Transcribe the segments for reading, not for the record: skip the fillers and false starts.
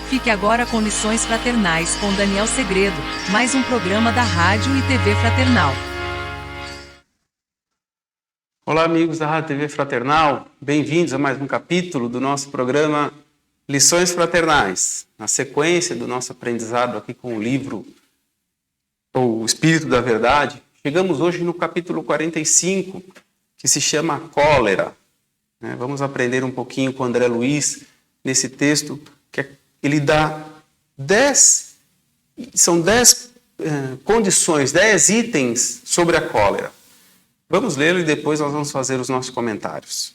Fique agora com Lições Fraternais com Daniel Segredo, mais um programa da Rádio e TV Fraternal. Olá, amigos da Rádio e TV Fraternal, bem-vindos a mais um capítulo do nosso programa Lições Fraternais, na sequência do nosso aprendizado aqui com o livro O Espírito da Verdade. Chegamos hoje no capítulo 45, que se chama Cólera. Vamos aprender um pouquinho com André Luiz nesse texto, que ele dá 10 condições, 10 itens sobre a cólera. Vamos lê-lo e depois nós vamos fazer os nossos comentários.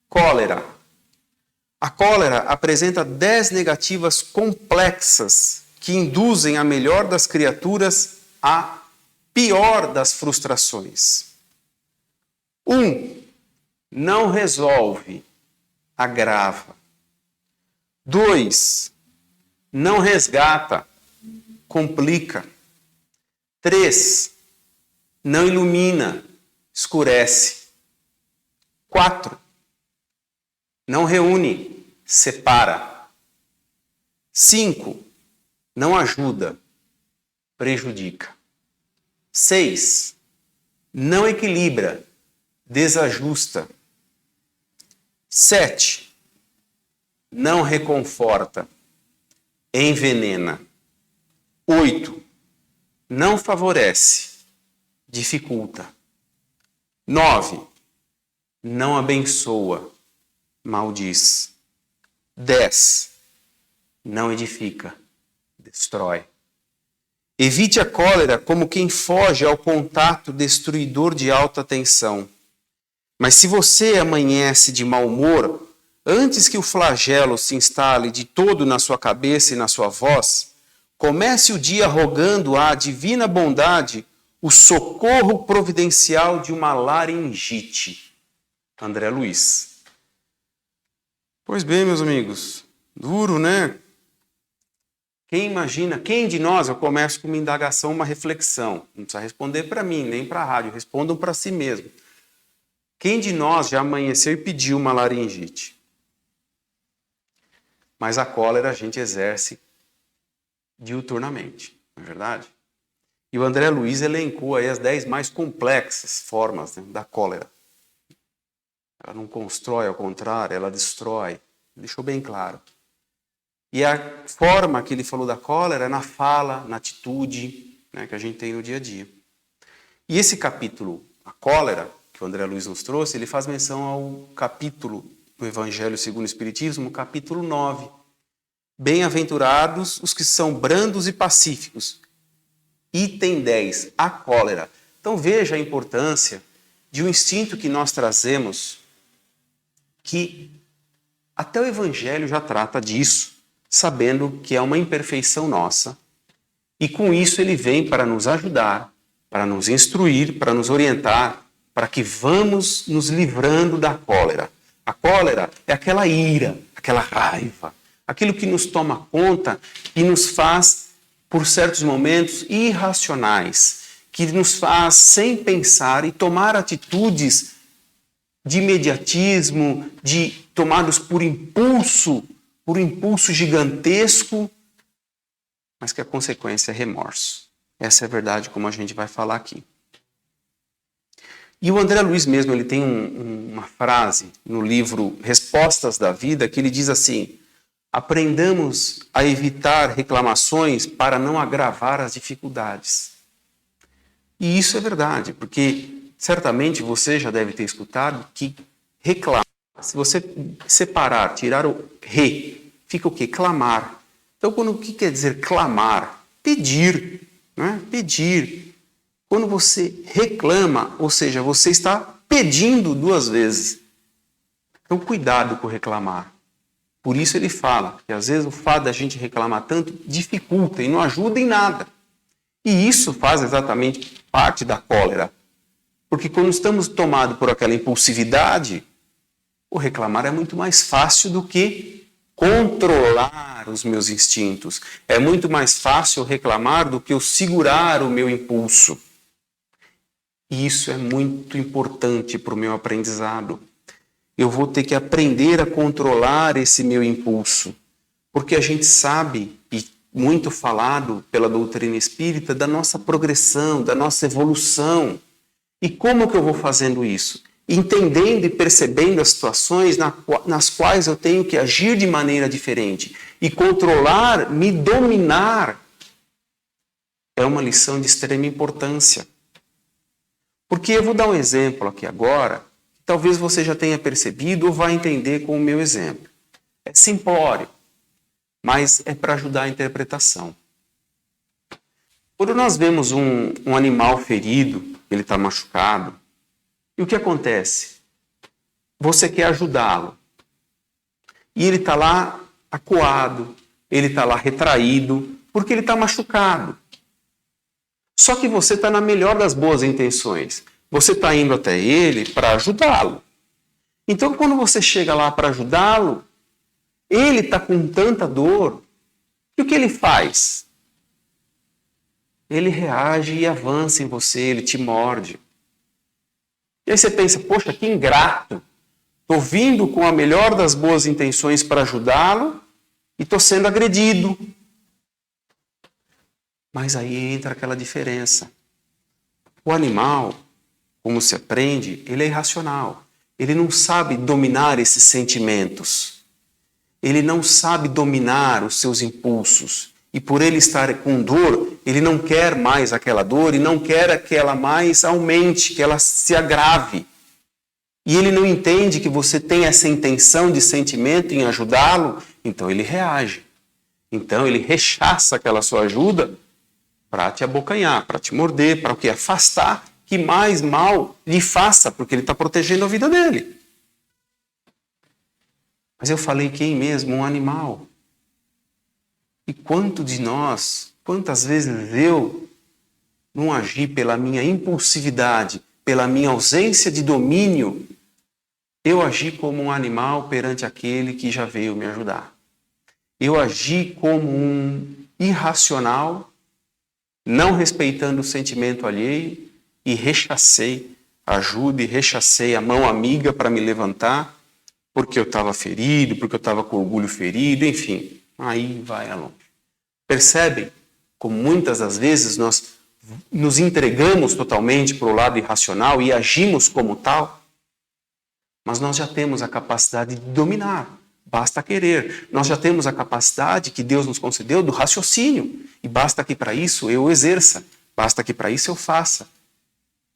Cólera. A cólera apresenta 10 negativas complexas que induzem a melhor das criaturas à pior das frustrações. 1. Não resolve, agrava. 2. Não resgata, complica. 3. Não ilumina, escurece. 4. Não reúne, separa. 5. Não ajuda, prejudica. 6. Não equilibra, desajusta. 7. Não reconforta, envenena. 8. Não favorece, dificulta. 9. Não abençoa, maldiz. 10. Não edifica, destrói. Evite a cólera como quem foge ao contato destruidor de alta tensão. Mas se você amanhece de mau humor, antes que o flagelo se instale de todo na sua cabeça e na sua voz, comece o dia rogando à divina bondade o socorro providencial de uma laringite. André Luiz. Pois bem, meus amigos, duro, né? Quem de nós, eu começo com uma indagação, uma reflexão, não precisa responder para mim, nem para a rádio, respondam para si mesmo. Quem de nós já amanheceu e pediu uma laringite? Mas a cólera a gente exerce diuturnamente, não é verdade? E o André Luiz elencou aí as 10 mais complexas formas, né, da cólera. Ela não constrói, ao contrário, ela destrói. Deixou bem claro. E a forma que ele falou da cólera é na fala, na atitude, né, que a gente tem no dia a dia. E esse capítulo, a cólera, que o André Luiz nos trouxe, ele faz menção ao capítulo do Evangelho segundo o Espiritismo, capítulo 9. Bem-aventurados os que são brandos e pacíficos. Item 10, a cólera. Então veja a importância de um instinto que nós trazemos, que até o Evangelho já trata disso, sabendo que é uma imperfeição nossa. E com isso ele vem para nos ajudar, para nos instruir, para nos orientar, para que vamos nos livrando da cólera. A cólera é aquela ira, aquela raiva, aquilo que nos toma conta e nos faz, por certos momentos, irracionais, que nos faz, sem pensar, e tomar atitudes de imediatismo, de tomados por impulso gigantesco, mas que a consequência é remorso. Essa é a verdade, como a gente vai falar aqui. E o André Luiz mesmo, ele tem uma frase no livro Respostas da Vida, que ele diz assim: aprendamos a evitar reclamações para não agravar as dificuldades. E isso é verdade, porque certamente você já deve ter escutado que reclamar, se você separar, tirar o re, fica o quê? Clamar. Então, o que quer dizer clamar? Pedir, né? Pedir. Quando você reclama, ou seja, você está pedindo 2 vezes. Então, cuidado com reclamar. Por isso ele fala que às vezes o fato da gente reclamar tanto dificulta e não ajuda em nada. E isso faz exatamente parte da cólera. Porque quando estamos tomados por aquela impulsividade, o reclamar é muito mais fácil do que controlar os meus instintos. É muito mais fácil reclamar do que eu segurar o meu impulso. E isso é muito importante para o meu aprendizado. Eu vou ter que aprender a controlar esse meu impulso. Porque a gente sabe, e muito falado pela doutrina espírita, da nossa progressão, da nossa evolução. E como que eu vou fazendo isso? Entendendo e percebendo as situações nas quais eu tenho que agir de maneira diferente. E controlar, me dominar, é uma lição de extrema importância. Porque eu vou dar um exemplo aqui agora, que talvez você já tenha percebido ou vai entender com o meu exemplo. É simplório, mas é para ajudar a interpretação. Quando nós vemos um animal ferido, ele está machucado, e o que acontece? Você quer ajudá-lo. E ele está lá acuado, ele está lá retraído, porque ele está machucado. Só que você está na melhor das boas intenções. Você está indo até ele para ajudá-lo. Então, quando você chega lá para ajudá-lo, ele está com tanta dor, e o que ele faz? Ele reage e avança em você, ele te morde. E aí você pensa, poxa, que ingrato. Estou vindo com a melhor das boas intenções para ajudá-lo e estou sendo agredido. Mas aí entra aquela diferença. O animal, como se aprende, ele é irracional. Ele não sabe dominar esses sentimentos. Ele não sabe dominar os seus impulsos. E por ele estar com dor, ele não quer mais aquela dor e não quer que ela mais aumente, que ela se agrave. E ele não entende que você tem essa intenção de sentimento em ajudá-lo, então ele reage. Então ele rechaça aquela sua ajuda para te abocanhar, para te morder, para o quê? Afastar que mais mal lhe faça, porque ele está protegendo a vida dele. Mas eu falei quem mesmo? Um animal. E quanto de nós, quantas vezes eu não agi pela minha impulsividade, pela minha ausência de domínio, eu agi como um animal perante aquele que já veio me ajudar. Eu agi como um irracional, não respeitando o sentimento alheio e rechacei a ajuda e rechacei a mão amiga para me levantar, porque eu estava ferido, porque eu estava com orgulho ferido, enfim. Aí vai a longe. Percebem como muitas das vezes nós nos entregamos totalmente para o lado irracional e agimos como tal? Mas nós já temos a capacidade de dominar, basta querer. Nós já temos a capacidade que Deus nos concedeu do raciocínio. E basta que para isso eu exerça, basta que para isso eu faça.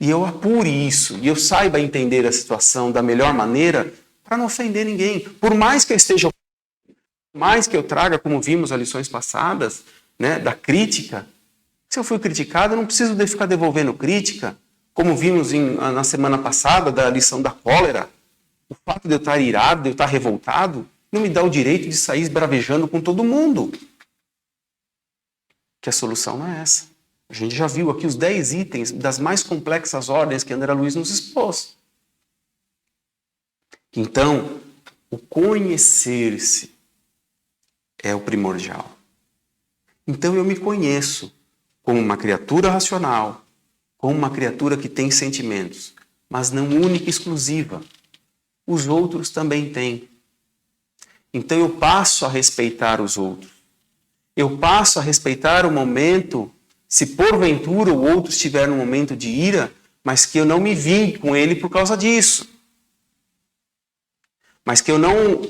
E eu apure isso, e eu saiba entender a situação da melhor maneira para não ofender ninguém. Por mais que eu esteja mais que eu traga, como vimos nas lições passadas, né, da crítica. Se eu fui criticado, eu não preciso de ficar devolvendo crítica, como vimos na semana passada da lição da cólera. O fato de eu estar irado, de eu estar revoltado, não me dá o direito de sair esbravejando com todo mundo. Que a solução não é essa. A gente já viu aqui os 10 itens das mais complexas ordens que André Luiz nos expôs. Então, o conhecer-se é o primordial. Então eu me conheço como uma criatura racional, como uma criatura que tem sentimentos, mas não única e exclusiva. Os outros também têm. Então eu passo a respeitar os outros. Eu passo a respeitar o momento, se porventura o outro estiver num momento de ira, mas que eu não me vingue com ele por causa disso. Mas que eu não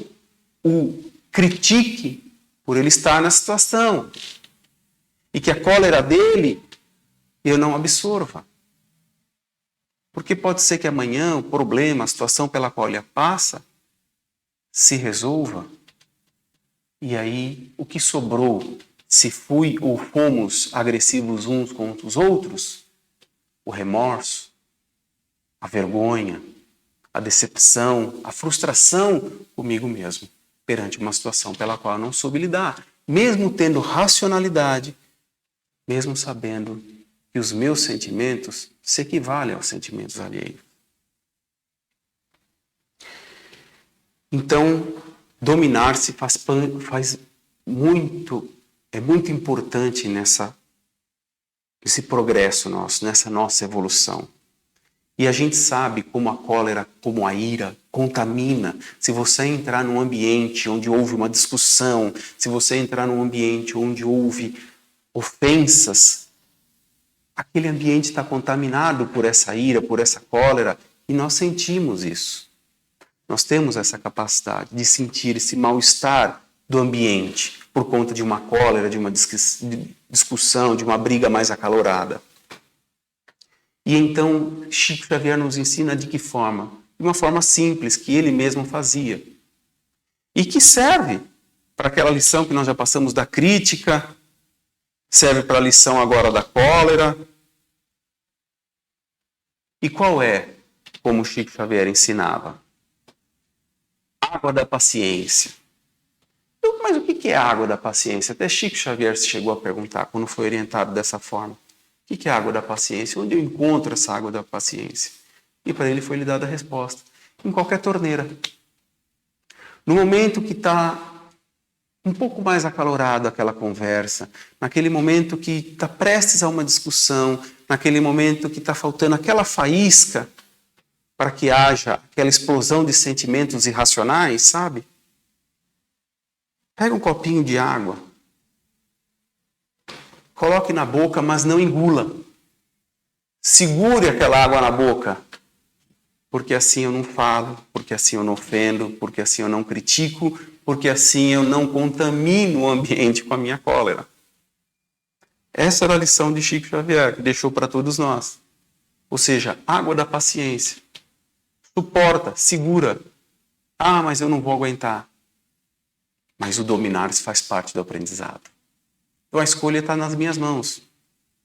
o critique por ele estar na situação. E que a cólera dele eu não absorva. Porque pode ser que amanhã o problema, a situação pela qual ele passa, se resolva. E aí o que sobrou, se fui ou fomos agressivos uns contra os outros, o remorso, a vergonha, a decepção, a frustração comigo mesmo, perante uma situação pela qual eu não soube lidar, mesmo tendo racionalidade, mesmo sabendo que os meus sentimentos se equivalem aos sentimentos alheios. Então, dominar-se é muito importante nesse progresso nosso, nessa nossa evolução. E a gente sabe como a cólera, como a ira contamina. Se você entrar num ambiente onde houve uma discussão, se você entrar num ambiente onde houve ofensas, aquele ambiente está contaminado por essa ira, por essa cólera, e nós sentimos isso. Nós temos essa capacidade de sentir esse mal-estar do ambiente por conta de uma cólera, de uma discussão, de uma briga mais acalorada. E então Chico Xavier nos ensina de que forma? De uma forma simples, que ele mesmo fazia. E que serve para aquela lição que nós já passamos da crítica, serve para a lição agora da cólera. E qual é, como Chico Xavier ensinava? Água da paciência. Mas o que é a água da paciência? Até Chico Xavier se chegou a perguntar quando foi orientado dessa forma. O que é a água da paciência? Onde eu encontro essa água da paciência? E para ele foi lhe dada a resposta. Em qualquer torneira. No momento que está um pouco mais acalorado aquela conversa, naquele momento que está prestes a uma discussão, naquele momento que está faltando aquela faísca para que haja aquela explosão de sentimentos irracionais, sabe? Pega um copinho de água, coloque na boca, mas não engula. Segure aquela água na boca, porque assim eu não falo, porque assim eu não ofendo, porque assim eu não critico, porque assim eu não contamino o ambiente com a minha cólera. Essa era a lição de Chico Xavier, que deixou para todos nós. Ou seja, água da paciência. Suporta, segura. Ah, mas eu não vou aguentar. Mas o dominar-se faz parte do aprendizado. Então a escolha está nas minhas mãos.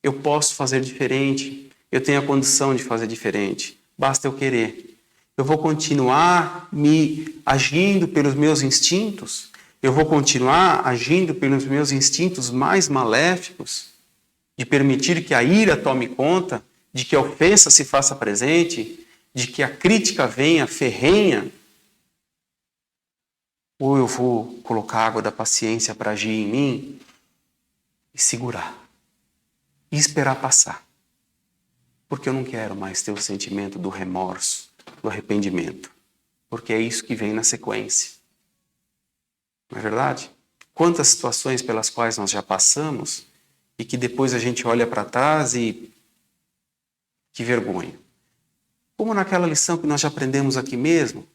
Eu posso fazer diferente. Eu tenho a condição de fazer diferente. Basta eu querer. Eu vou continuar me agindo pelos meus instintos. Eu vou continuar agindo pelos meus instintos mais maléficos. De permitir que a ira tome conta. De que a ofensa se faça presente. De que a crítica venha ferrenha. Ou eu vou colocar água da paciência para agir em mim e segurar. E esperar passar. Porque eu não quero mais ter o sentimento do remorso, do arrependimento. Porque é isso que vem na sequência. Não é verdade? Quantas situações pelas quais nós já passamos e que depois a gente olha para trás e... que vergonha. Como naquela lição que nós já aprendemos aqui mesmo,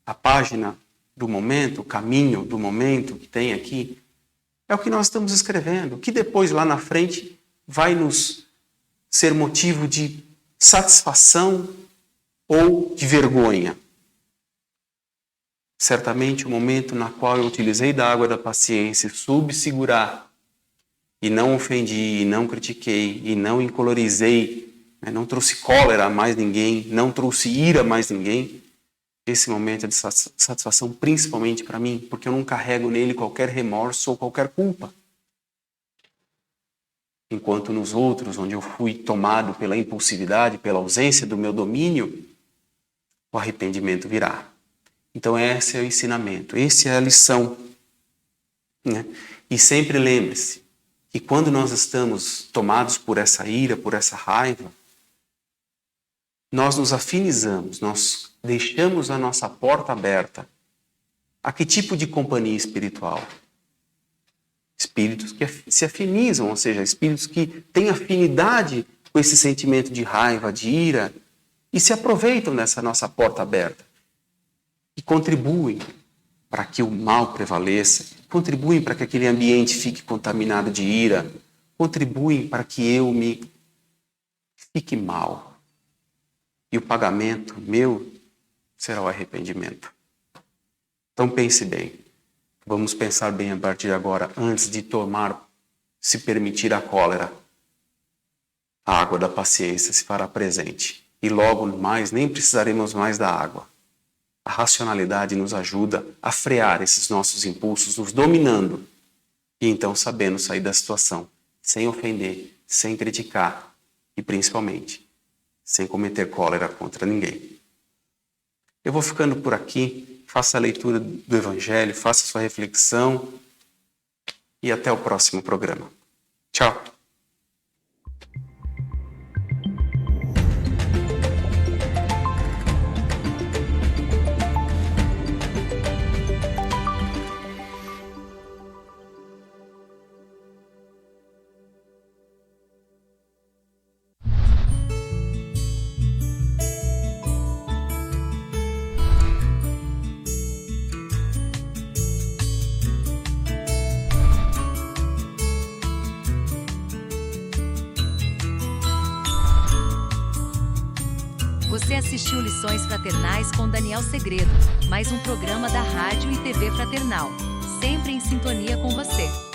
a página do momento, o caminho do momento que tem aqui, é o que nós estamos escrevendo, que depois lá na frente vai nos ser motivo de satisfação ou de vergonha. Certamente o momento na qual eu utilizei da água da paciência, soube segurar, e não ofendi, e não critiquei, e não encolorizei, não trouxe cólera a mais ninguém, não trouxe ira a mais ninguém, esse momento é de satisfação principalmente para mim, porque eu não carrego nele qualquer remorso ou qualquer culpa. Enquanto nos outros, onde eu fui tomado pela impulsividade, pela ausência do meu domínio, o arrependimento virá. Então esse é o ensinamento, essa é a lição. Né? E sempre lembre-se que quando nós estamos tomados por essa ira, por essa raiva, nós nos afinizamos, nós deixamos a nossa porta aberta. A que tipo de companhia espiritual? Espíritos que se afinizam, ou seja, espíritos que têm afinidade com esse sentimento de raiva, de ira, e se aproveitam dessa nossa porta aberta. E contribuem para que o mal prevaleça, contribuem para que aquele ambiente fique contaminado de ira, contribuem para que eu me fique mal. E o pagamento meu será o arrependimento. Então pense bem. Vamos pensar bem a partir de agora, antes de se permitir a cólera. A água da paciência se fará presente. E logo mais, nem precisaremos mais da água. A racionalidade nos ajuda a frear esses nossos impulsos, nos dominando. E então sabendo sair da situação, sem ofender, sem criticar e principalmente, sem cometer cólera contra ninguém. Eu vou ficando por aqui, faça a leitura do Evangelho, faça a sua reflexão e até o próximo programa. Tchau! Você assistiu Lições Fraternais com Daniel Segredo, mais um programa da Rádio e TV Fraternal, sempre em sintonia com você.